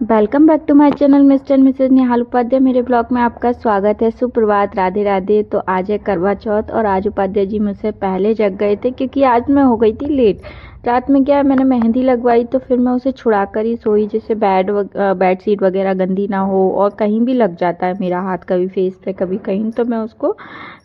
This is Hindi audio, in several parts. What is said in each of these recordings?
Welcome back to my channel mister and missus Nihal Upadhyay. मेरे ब्लॉग में आपका स्वागत है। सुप्रभात, राधे राधे। तो आज है करवा चौथ और आज उपाध्याय जी मुझसे पहले जग गए थे क्योंकि आज मैं हो गई थी लेट। रात में क्या है, मैंने मेहंदी लगवाई तो फिर मैं उसे छुड़ा कर ही सोई, जिससे बेड शीट वगैरह गंदी ना हो। और कहीं भी लग जाता है मेरा हाथ, कभी फेस पे कभी कहीं, तो मैं उसको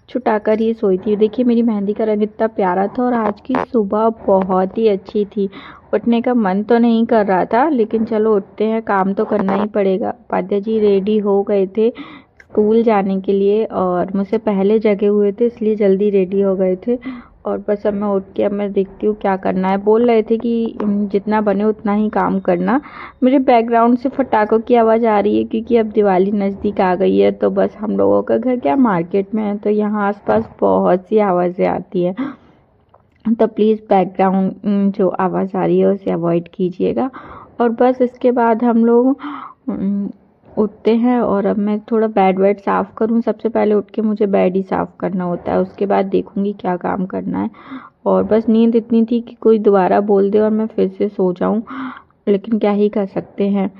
छुटा कर ही सोई थी। देखिए मेरी मेहंदी का रंग इतना प्यारा था और आज की सुबह बहुत ही अच्छी थी। उठने का मन तो नहीं कर रहा था, लेकिन चलो उठते हैं, काम तो करना ही पड़ेगा। उपाध्याय जी रेडी हो गए थे स्कूल जाने के लिए और मुझसे पहले जगे हुए थे, इसलिए जल्दी रेडी हो गए थे। और बस अब मैं उठ के अब मैं देखती हूँ क्या करना है। बोल रहे थे कि जितना बने उतना ही काम करना। मेरे बैकग्राउंड से पटाखों की आवाज़ आ रही है क्योंकि अब दिवाली नज़दीक आ गई है। तो बस हम लोगों का घर क्या मार्केट में है, तो यहाँ आसपास बहुत सी आवाज़ें आती हैं, तो प्लीज़ बैकग्राउंड जो आवाज़ आ रही है उसे अवॉइड कीजिएगा। और बस इसके बाद हम लोग उठते हैं और अब मैं थोड़ा बेड वेड साफ़ करूं। सबसे पहले उठ के मुझे बेड ही साफ़ करना होता है, उसके बाद देखूंगी क्या काम करना है। और बस नींद इतनी थी कि कोई दोबारा बोल दे और मैं फिर से सो जाऊं, लेकिन क्या ही कर सकते हैं,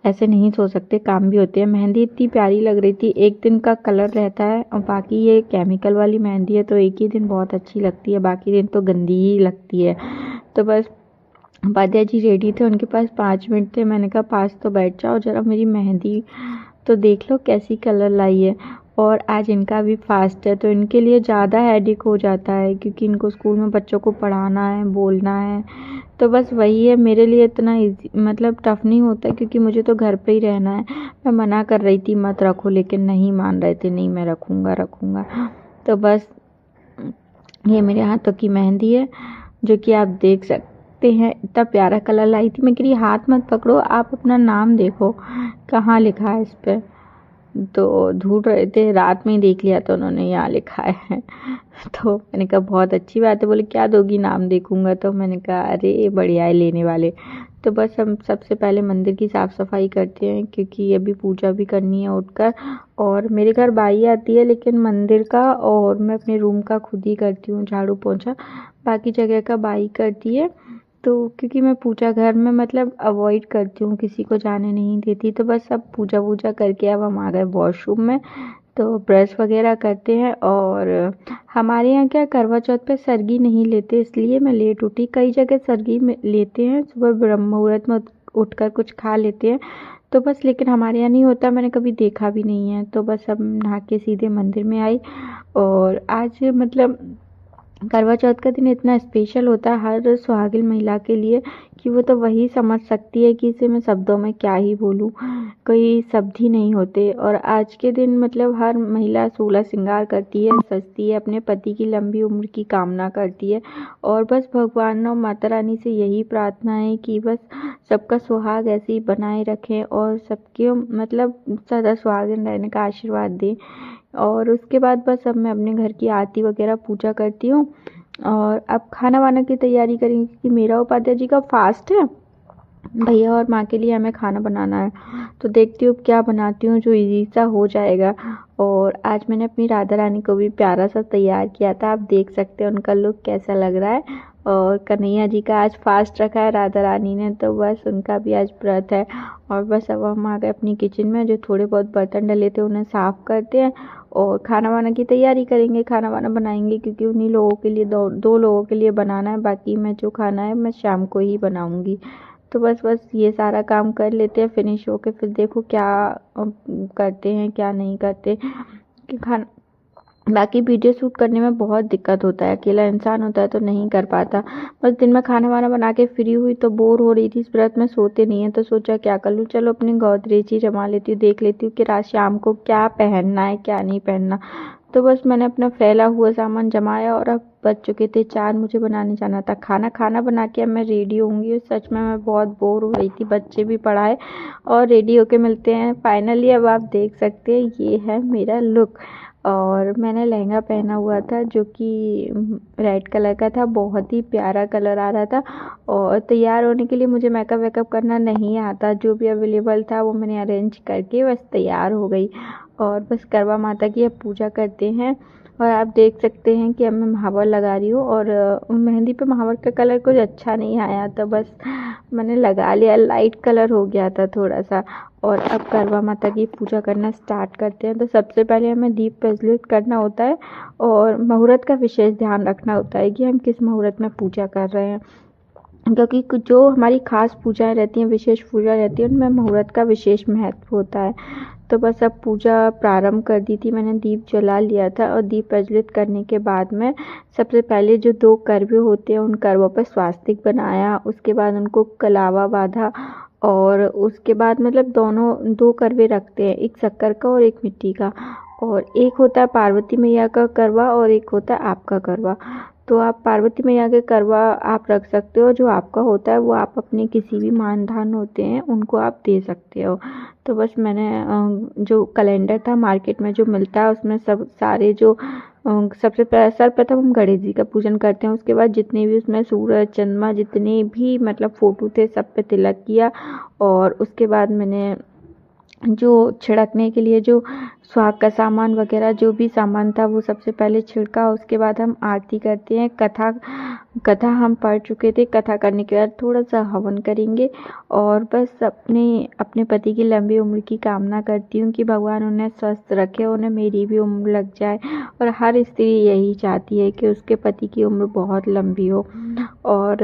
ऐसे नहीं सो सकते, काम भी होते हैं। मेहंदी इतनी प्यारी लग रही थी, एक दिन का कलर रहता है और बाकी ये केमिकल वाली मेहंदी है तो एक ही दिन बहुत अच्छी लगती है, बाकी दिन तो गंदी ही लगती है। तो बस उपाध्याय जी रेडी थे, उनके पास 5 मिनट थे। मैंने कहा पास तो बैठ जाओ, जरा मेरी मेहंदी तो देख लो कैसी कलर लाई है। और आज इनका भी फास्ट है तो इनके लिए ज़्यादा हेडेक हो जाता है क्योंकि इनको स्कूल में बच्चों को पढ़ाना है, बोलना है। तो बस वही है, मेरे लिए इतना इजी मतलब टफ़ नहीं होता क्योंकि मुझे तो घर पे ही रहना है। मैं मना कर रही थी मत रखो, लेकिन नहीं मान रहे थे, नहीं मैं रखूँगा रखूँगा। तो बस ये मेरे हाथों की मेहंदी है जो कि आप देख सकते हैं, इतना प्यारा कलर लाई थी। मैं कह रही हाथ मत पकड़ो, आप अपना नाम देखो कहाँ लिखा है इस पर। तो ढूंढ रहे थे, रात में ही देख लिया तो उन्होंने यहाँ लिखा है। तो मैंने कहा बहुत अच्छी बात है। बोले क्या दोगी, नाम देखूंगा। तो मैंने कहा अरे बढ़िया है लेने वाले। तो बस हम सबसे पहले मंदिर की साफ़ सफाई करते हैं क्योंकि अभी पूजा भी करनी है उठकर। और मेरे घर बाई आती है, लेकिन मंदिर का और मैं अपने रूम का खुद ही करती हूँ झाड़ू पोंछा, बाकी जगह का बाई करती है। तो क्योंकि मैं पूजा घर में मतलब अवॉइड करती हूँ, किसी को जाने नहीं देती। तो बस अब पूजा वूजा करके अब हम आ गए वॉशरूम में, तो ब्रश वगैरह करते हैं। और हमारे यहाँ क्या करवा चौथ पे सरगी नहीं लेते, इसलिए मैं लेट उठी। कई जगह सरगी में लेते हैं, सुबह ब्रह्म मुहूर्त में उठकर कुछ खा लेते हैं। तो बस लेकिन हमारे यहाँ नहीं होता, मैंने कभी देखा भी नहीं है। तो बस अब नहा के सीधे मंदिर में आई। और आज मतलब करवा चौथ का दिन इतना स्पेशल होता है हर सुहागिन महिला के लिए कि वो तो वही समझ सकती है कि इसे मैं शब्दों में क्या ही बोलूँ, कोई शब्द ही नहीं होते। और आज के दिन मतलब हर महिला सोलह श्रृंगार करती है, सजती है, अपने पति की लंबी उम्र की कामना करती है। और बस भगवान और माता रानी से यही प्रार्थना है कि बस सबका सुहाग ऐसे ही बनाए रखें और सबके मतलब सदा सुहागिन रहने का आशीर्वाद दें। और उसके बाद बस अब मैं अपने घर की आरती वगैरह पूजा करती हूँ और अब खाना वाना की तैयारी करेंगे क्योंकि मेरा उपाध्याय जी का फास्ट है। भैया और माँ के लिए हमें खाना बनाना है, तो देखती हूँ क्या बनाती हूँ जो इजी सा हो जाएगा। और आज मैंने अपनी राधा रानी को भी प्यारा सा तैयार किया था, आप देख सकते हैं उनका लुक कैसा लग रहा है। और कन्हैया जी का आज फास्ट रखा है राधा रानी ने, तो बस उनका भी आज व्रत है। और बस अब हम आ गए अपनी किचन में, जो थोड़े बहुत बर्तन डले थे उन्हें साफ़ करते हैं और खाना वाना की तैयारी करेंगे, खाना वाना बनाएंगे क्योंकि उन्हीं लोगों के लिए दो लोगों के लिए बनाना है। बाकी मैं जो खाना है मैं शाम को ही बनाऊंगी। तो बस ये सारा काम कर लेते हैं, फिनिश होके फिर देखो क्या करते हैं क्या नहीं करते कि खाना। बाकी वीडियो शूट करने में बहुत दिक्कत होता है, अकेला इंसान होता है तो नहीं कर पाता। बस दिन में खाना वाना बना के फ्री हुई तो बोर हो रही थी, इस व्रत में सोते नहीं है तो सोचा क्या कर लूँ, चलो अपनी गोदरेज ही जमा लेती हूँ, देख लेती हूँ कि रात शाम को क्या पहनना है क्या नहीं पहनना। तो बस मैंने अपना फैला हुआ सामान जमाया और अब बज चुके थे 4, मुझे बनाने जाना था खाना। खाना बना के अब मैं रेडी होंगी। सच में मैं बहुत बोर हो रही थी, बच्चे भी पढ़ाए और रेडी होके मिलते हैं फाइनली। अब आप देख सकते हैं ये है मेरा लुक। और मैंने लहंगा पहना हुआ था जो कि रेड कलर का था, बहुत ही प्यारा कलर आ रहा था। और तैयार होने के लिए मुझे मेकअप वेकअप करना नहीं आता, जो भी अवेलेबल था वो मैंने अरेंज करके बस तैयार हो गई। और बस करवा माता की अब पूजा करते हैं और आप देख सकते हैं कि अब मैं महावर लगा रही हूँ। और मेहंदी पे महावर का कलर कुछ अच्छा नहीं आया तो बस मैंने लगा लिया, लाइट कलर हो गया था थोड़ा सा। और अब करवा माता की पूजा करना स्टार्ट करते हैं। तो सबसे पहले हमें दीप प्रज्वलित करना होता है और मुहूर्त का विशेष ध्यान रखना होता है कि हम किस मुहूर्त में पूजा कर रहे हैं, क्योंकि जो हमारी खास पूजाएं रहती हैं, विशेष पूजा रहती है, उनमें मुहूर्त का विशेष महत्व होता है। तो बस अब पूजा प्रारंभ कर दी थी मैंने, दीप जला लिया था। और दीप प्रज्वलित करने के बाद में सबसे पहले जो 2 करवे होते हैं उन करवों पर स्वास्तिक बनाया, उसके बाद उनको कलावा बांधा। और उसके बाद मतलब दोनों 2 करवे रखते हैं, एक शक्कर का और एक मिट्टी का। और एक होता है पार्वती मैया का करवा और एक होता है आपका करवा। तो आप पार्वती मैया के करवा आप रख सकते हो, जो आपका होता है वो आप अपने किसी भी मानधान होते हैं उनको आप दे सकते हो। तो बस मैंने जो कैलेंडर था मार्केट में जो मिलता है उसमें सब सारे जो सर्वप्रथम हम गणेश जी का पूजन करते हैं, उसके बाद जितने भी उसमें सूरज चंद्रमा जितने भी मतलब फ़ोटो थे सब पे तिलक किया। और उसके बाद मैंने जो छिड़कने के लिए जो सुहाग का सामान वगैरह जो भी सामान था वो सबसे पहले छिड़का। उसके बाद हम आरती करते हैं। कथा हम पढ़ चुके थे। कथा करने के बाद थोड़ा सा हवन करेंगे और बस अपने पति की लंबी उम्र की कामना करती हूँ कि भगवान उन्हें स्वस्थ रखे, उन्हें मेरी भी उम्र लग जाए। और हर स्त्री यही चाहती है कि उसके पति की उम्र बहुत लंबी हो। और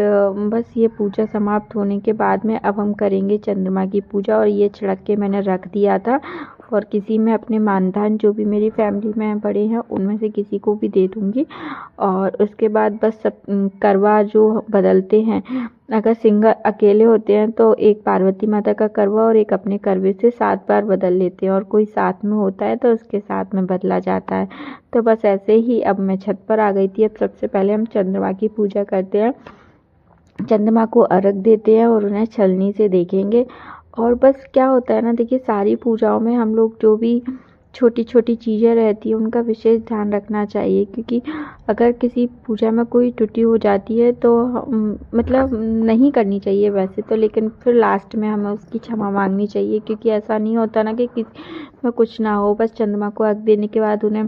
बस ये पूजा समाप्त होने के बाद में अब हम करेंगे चंद्रमा की पूजा। और ये छिड़क के मैंने रख दिया था और किसी में अपने मानधान जो भी मेरी फैमिली में बड़े हैं उनमें से किसी को भी दे दूँगी। और उसके बाद बस सब करवा जो बदलते हैं, अगर सिंगल अकेले होते हैं तो एक पार्वती माता का करवा और एक अपने करवे से 7 बार बदल लेते हैं, और कोई साथ में होता है तो उसके साथ में बदला जाता है। तो बस ऐसे ही अब मैं छत पर आ गई थी। अब सबसे पहले हम चंद्रमा की पूजा करते हैं, चंद्रमा को अर्घ देते हैं और उन्हें छलनी से देखेंगे। और बस क्या होता है ना, देखिए सारी पूजाओं में हम लोग जो भी छोटी छोटी चीज़ें रहती हैं उनका विशेष ध्यान रखना चाहिए, क्योंकि अगर किसी पूजा में कोई त्रुटि हो जाती है तो मतलब नहीं करनी चाहिए वैसे तो, लेकिन फिर लास्ट में हमें उसकी क्षमा मांगनी चाहिए, क्योंकि ऐसा नहीं होता ना कि किसी में कुछ ना हो। बस चंद्रमा को अर्घ देने के बाद उन्हें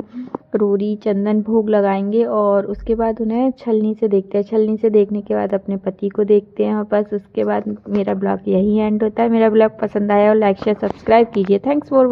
रोरी चंदन भोग लगाएंगे और उसके बाद उन्हें छलनी से देखते हैं। छलनी से देखने के बाद अपने पति को देखते हैं और बस उसके बाद मेरा ब्लॉग यही एंड होता है। मेरा ब्लॉग पसंद आया और लाइक शेयर सब्सक्राइब कीजिए। Thanks for